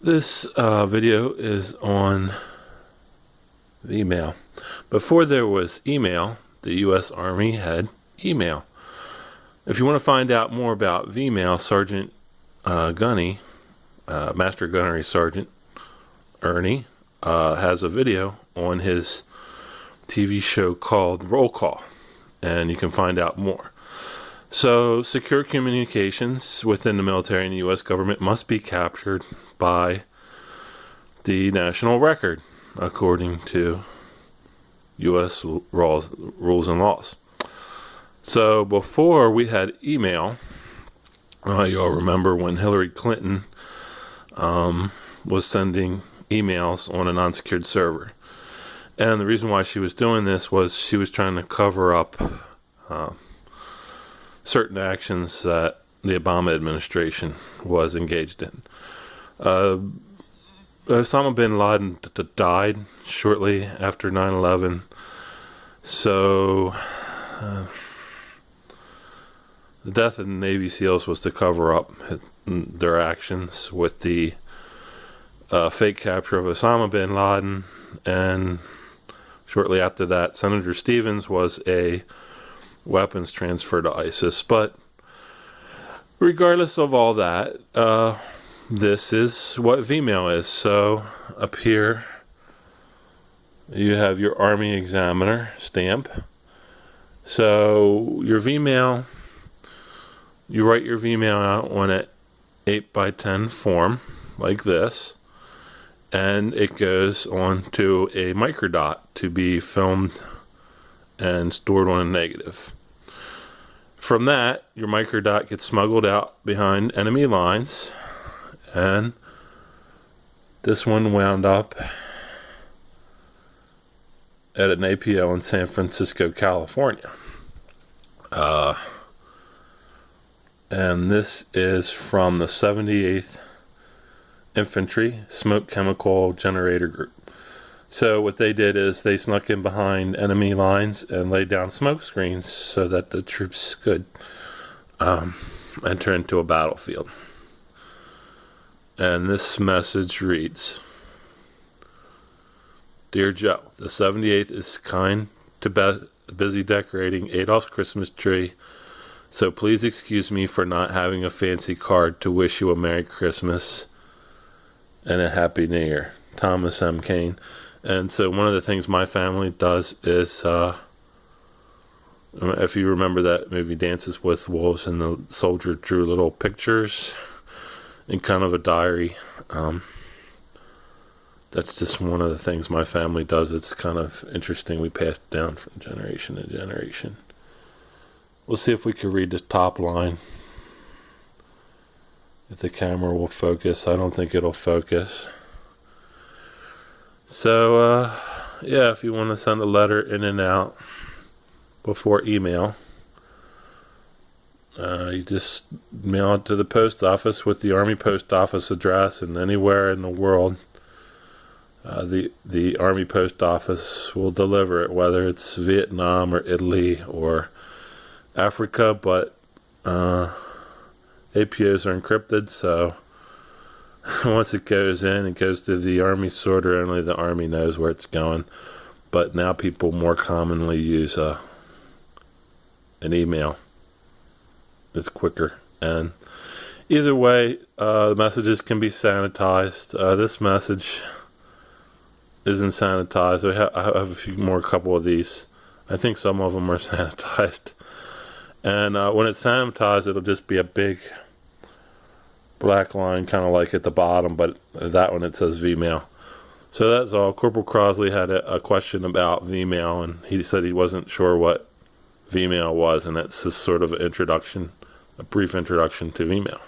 This video is on email. Before there was email, the U.S. Army had email. If you want to find out more about VMail, Sergeant Gunny, Master Gunnery Sergeant Ernie, has a video on his TV show called Roll Call, and you can find out more. So, secure communications within the military and the U.S. government must be captured by the national record, according to U.S. rules and laws. So, before we had email, you'll remember when Hillary Clinton was sending emails on a non-secured server. And the reason why she was doing this was she was trying to cover up certain actions that the Obama administration was engaged in. Osama bin Laden died shortly after 9/11, so the death of the Navy SEALs was to cover up their actions with the fake capture of Osama bin Laden, and shortly after that, Senator Stevens was a weapons transfer to ISIS. But regardless of all that, this is what VMail is. So up here you have your Army Examiner stamp. So your VMail, you write your VMail out on an 8x10 form like this, and it goes on to a microdot to be filmed and stored on a negative. From that, your microdot gets smuggled out behind enemy lines, and this one wound up at an APO in San Francisco, California. And this is from the 78th Infantry Smoke Chemical Generator Group. So what they did is they snuck in behind enemy lines and laid down smoke screens so that the troops could enter into a battlefield. And this message reads, "Dear Joe, the 78th is kind to busy decorating Adolf's Christmas tree, so please excuse me for not having a fancy card to wish you a Merry Christmas and a Happy New Year. Thomas M. Kane." And so one of the things my family does is, if you remember that movie Dances with Wolves, and the soldier drew little pictures in kind of a diary. That's just one of the things my family does. It's kind of interesting. We pass it down from generation to generation. We'll see if we can read the top line. If the camera will focus. I don't think it'll focus. So, yeah, if you want to send a letter in and out before email, you just mail it to the post office with the Army Post Office address, and anywhere in the world, the Army Post Office will deliver it, whether it's Vietnam or Italy or Africa. But APOs are encrypted, so once it goes in, it goes to the Army sorter. Only the Army knows where it's going. But now people more commonly use an email. It's quicker. And either way, the messages can be sanitized. This message isn't sanitized. I have a couple of these. I think some of them are sanitized. And when it's sanitized, it'll just be a big black line, kind of like at the bottom, but that one it says VMail. So that's all. Cpl Crosely had a question about VMail, and he said he wasn't sure what VMail was, and that's just sort of an introduction, a brief introduction to VMail.